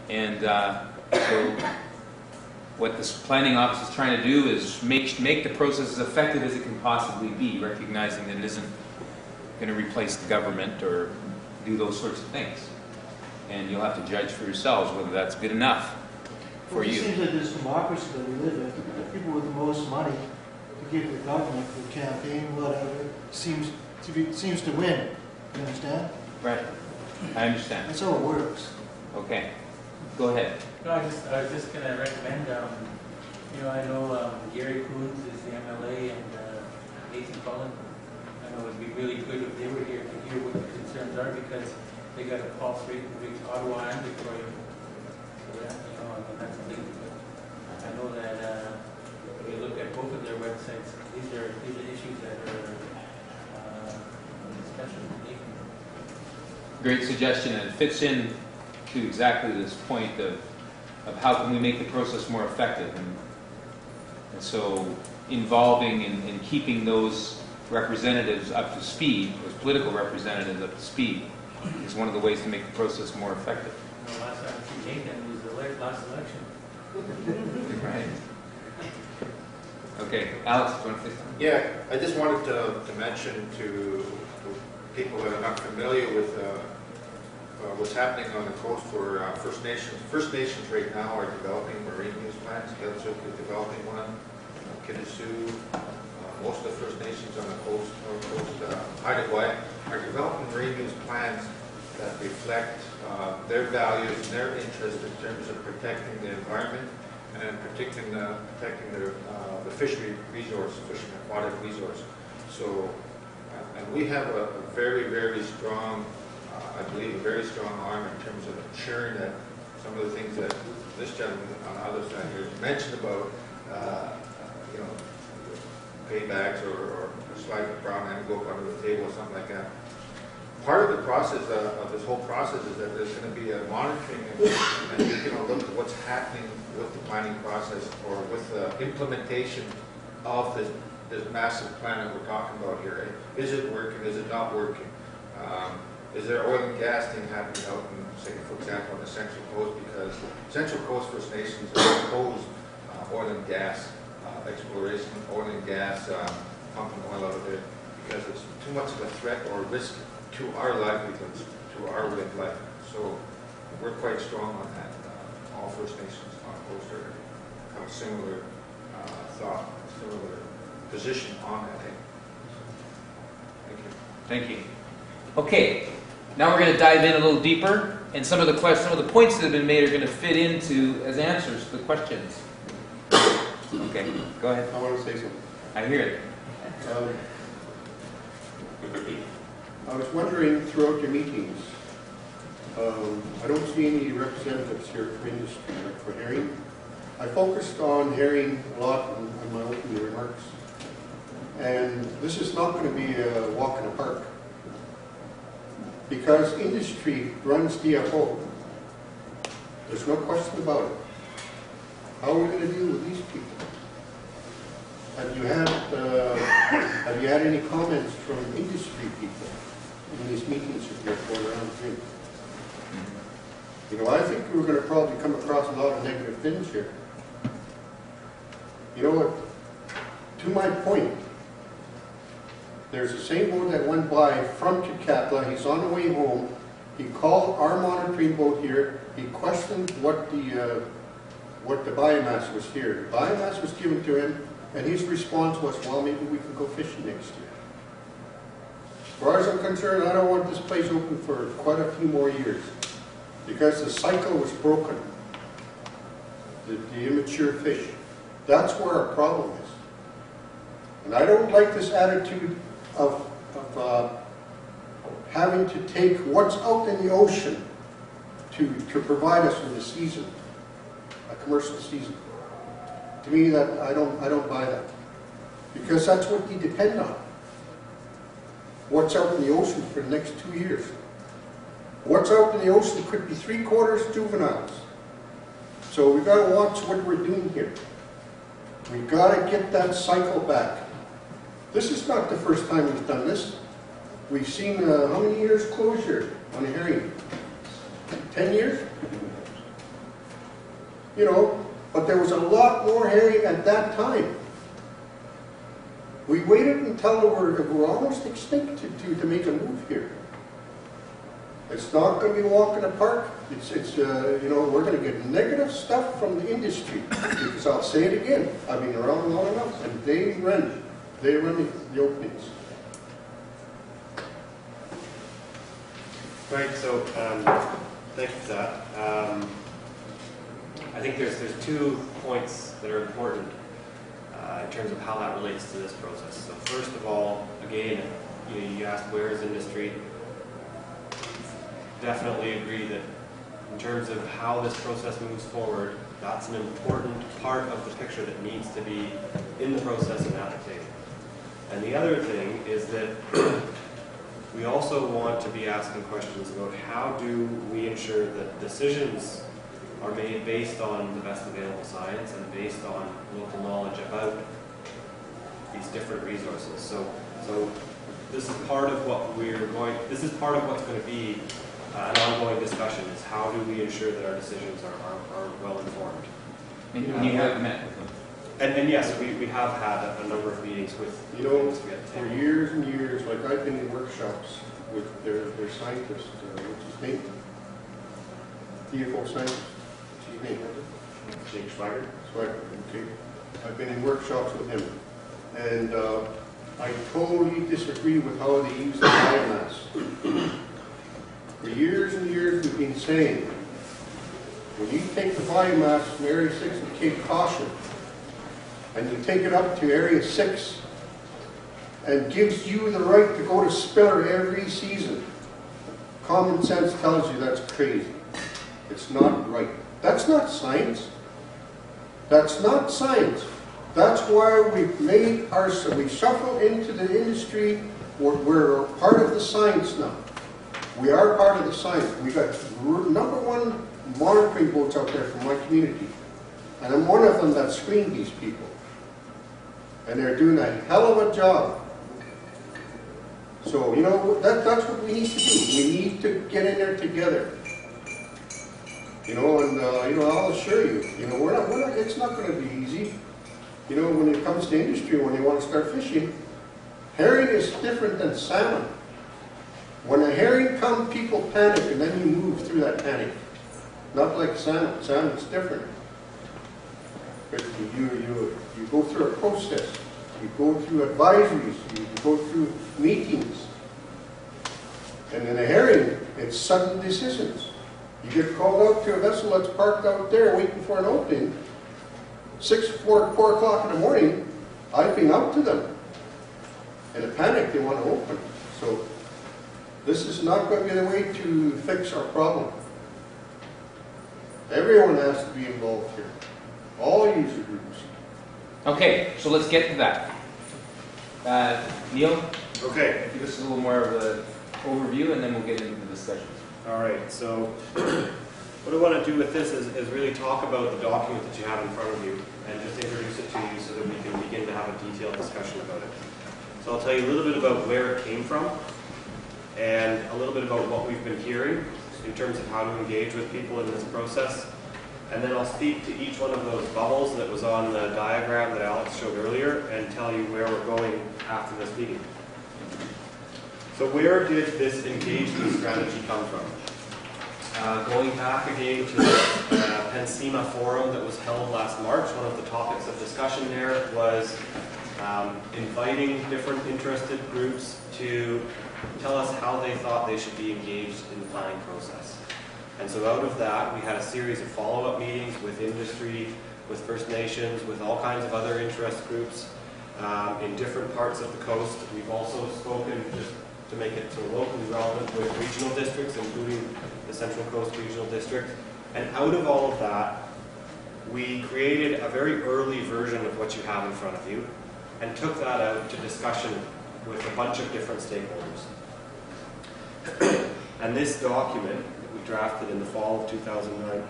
And so what this planning office is trying to do is make the process as effective as it can possibly be, recognizing that it isn't going to replace the government or do those sorts of things. And you'll have to judge for yourselves whether that's good enough for you. It seems like this democracy that we live in, the people with the most money to give the government for campaign, whatever, seems to win. You understand? Right. I understand. That's how it works. Okay. Go ahead. No, I was just going to recommend, I know Gary Coons is the MLA and Nathan Cullen. I know it would be really good if they were here to hear what the concerns are, because they got a pulse rate to reach Ottawa and Victoria. So that, that's a big deal. I know that if you look at both of their websites, these are issues that are discussion. Great suggestion, and it fits in to exactly this point of how can we make the process more effective, and so involving and keeping those representatives up to speed, those political representatives up to speed, is one of the ways to make the process more effective. Last time I see Nathan was the last election. Right. Okay, Alex, do you want to say something? Yeah, I just wanted to mention to people that are not familiar with what's happening on the coast for First Nations. First Nations right now are developing marine use plans. Kelchuk is developing one. Kitasoo, most of the First Nations on the coast, Haida are developing marine use plans that reflect their values and their interests in terms of protecting the environment and protecting the fishery resource, fishing aquatic resource. So, and we have a very, very strong, I believe, a very strong arm in terms of ensuring that some of the things that this gentleman on the other side here mentioned about, paybacks or slide the brown envelope under the table or something like that. Part of the process of this whole process is that there's going to be a monitoring and you're going to look at what's happening with the planning process or with the implementation of this massive plan that we're talking about here. Is it working? Is it not working? Is there oil and gas thing happening out in, say, for example, on the Central Coast? Because Central Coast First Nations oppose oil and gas exploration, oil and gas pumping oil out of there, because it's too much of a threat or risk to our livelihoods, to our way of life. So we're quite strong on that. All First Nations on the coast have a similar thought, similar position on that. Thank you. Thank you. Okay, now we're going to dive in a little deeper, and some of the points that have been made are going to fit into as answers to the questions. Okay, go ahead. I want to say something. I hear it. I was wondering throughout your meetings, I don't see any representatives here for industry, like for herring. I focused on herring a lot in my opening remarks. And this is not going to be a walk in the park. Because industry runs DFO. There's no question about it. How are we going to deal with these people? Have you had any comments from industry people in these meetings that you're going around doing? I think we're going to probably come across a lot of negative things here. You know what? To my point, there's the same boat that went by from Chikatla. He's on the way home. He called our monitoring boat here. He questioned what the biomass was here. The biomass was given to him, and his response was, well, maybe we can go fishing next year. As far as I'm concerned, I don't want this place open for quite a few more years, because the cycle was broken. The immature fish. That's where our problem is. And I don't like this attitude of having to take what's out in the ocean to provide us with a season, a commercial season. To me, that I don't buy that, because that's what you depend on. What's out in the ocean for the next 2 years? What's out in the ocean could be 3/4 juveniles. So we've got to watch what we're doing here. We've got to get that cycle back. This is not the first time we've done this. We've seen how many years closure on a herring? 10 years? you know, but there was a lot more herring at that time. We waited until we're almost extinct to make a move here. It's not going to be a walk in the park. It's you know, we're going to get negative stuff from the industry, because I'll say it again, I've been around long enough, and they run the openings. Right, so thank you for that. I think there's 2 points that are important in terms of how that relates to this process. So first of all, again, you asked where is industry. Definitely agree that in terms of how this process moves forward, that's an important part of the picture that needs to be in the process and at the table. And the other thing is that we also want to be asking questions about how do we ensure that decisions are made based on the best available science and based on local knowledge about these different resources. So this is part of what this is part of what's going to be an ongoing discussion, is how do we ensure that our decisions are well informed. And you have met with them. And yes, we have had a number of meetings with, you know, for years and years, like I've been in workshops with their scientists, what's his name? DFO scientist, what's his name? Jake Schweiger. Schweiger, okay. I've been in workshops with him, and I totally disagree with how they use the biomass. For years and years we've been saying, when you take the biomass from Area 6 of Cape Caution, and you take it up to Area 6, and gives you the right to go to Spiller every season, common sense tells you that's crazy. It's not right. That's not science. That's not science. That's why we've made we shuffle into the industry. We're part of the science now. We are part of the science. We got #1 monitoring boats out there from my community, and I'm one of them that screened these people, and they're doing a hell of a job. So you know that's what we need to do. We need to get in there together. You know, and you know, I'll assure you, you know, we're not. It's not going to be easy. You know, when it comes to industry, when you want to start fishing, herring is different than salmon. When a herring comes, people panic, and then you move through that panic. Not like salmon. Salmon's different. But you go through a process. You go through advisories. You go through meetings. And in a herring, it's sudden decisions. You get called out to a vessel that's parked out there waiting for an opening. 4 o'clock in the morning, I've been out to them. In a panic, they want to open. So this is not going to be the way to fix our problem. Everyone has to be involved here. All user groups. Okay, so let's get to that. Neil, Okay. give us a little more of an overview, and then we'll get into the discussions. All right, so what I want to do with this is really talk about the document that you have in front of you and just introduce it to you so that we can begin to have a detailed discussion about it. So I'll tell you a little bit about where it came from and a little bit about what we've been hearing in terms of how to engage with people in this process. And then I'll speak to each one of those bubbles that was on the diagram that Alex showed earlier and tell you where we're going after this meeting. So where did this engagement strategy come from? Going back again to the PNCIMA forum that was held last March, one of the topics of discussion there was inviting different interested groups to tell us how they thought they should be engaged in the planning process. And so out of that, we had a series of follow-up meetings with industry, with First Nations, with all kinds of other interest groups in different parts of the coast. We've also spoken, just to make it sort of locally relevant, with regional districts, including the Central Coast Regional District. And out of all of that, we created a very early version of what you have in front of you and took that out to discussion with a bunch of different stakeholders. And this document that we drafted in the fall of 2009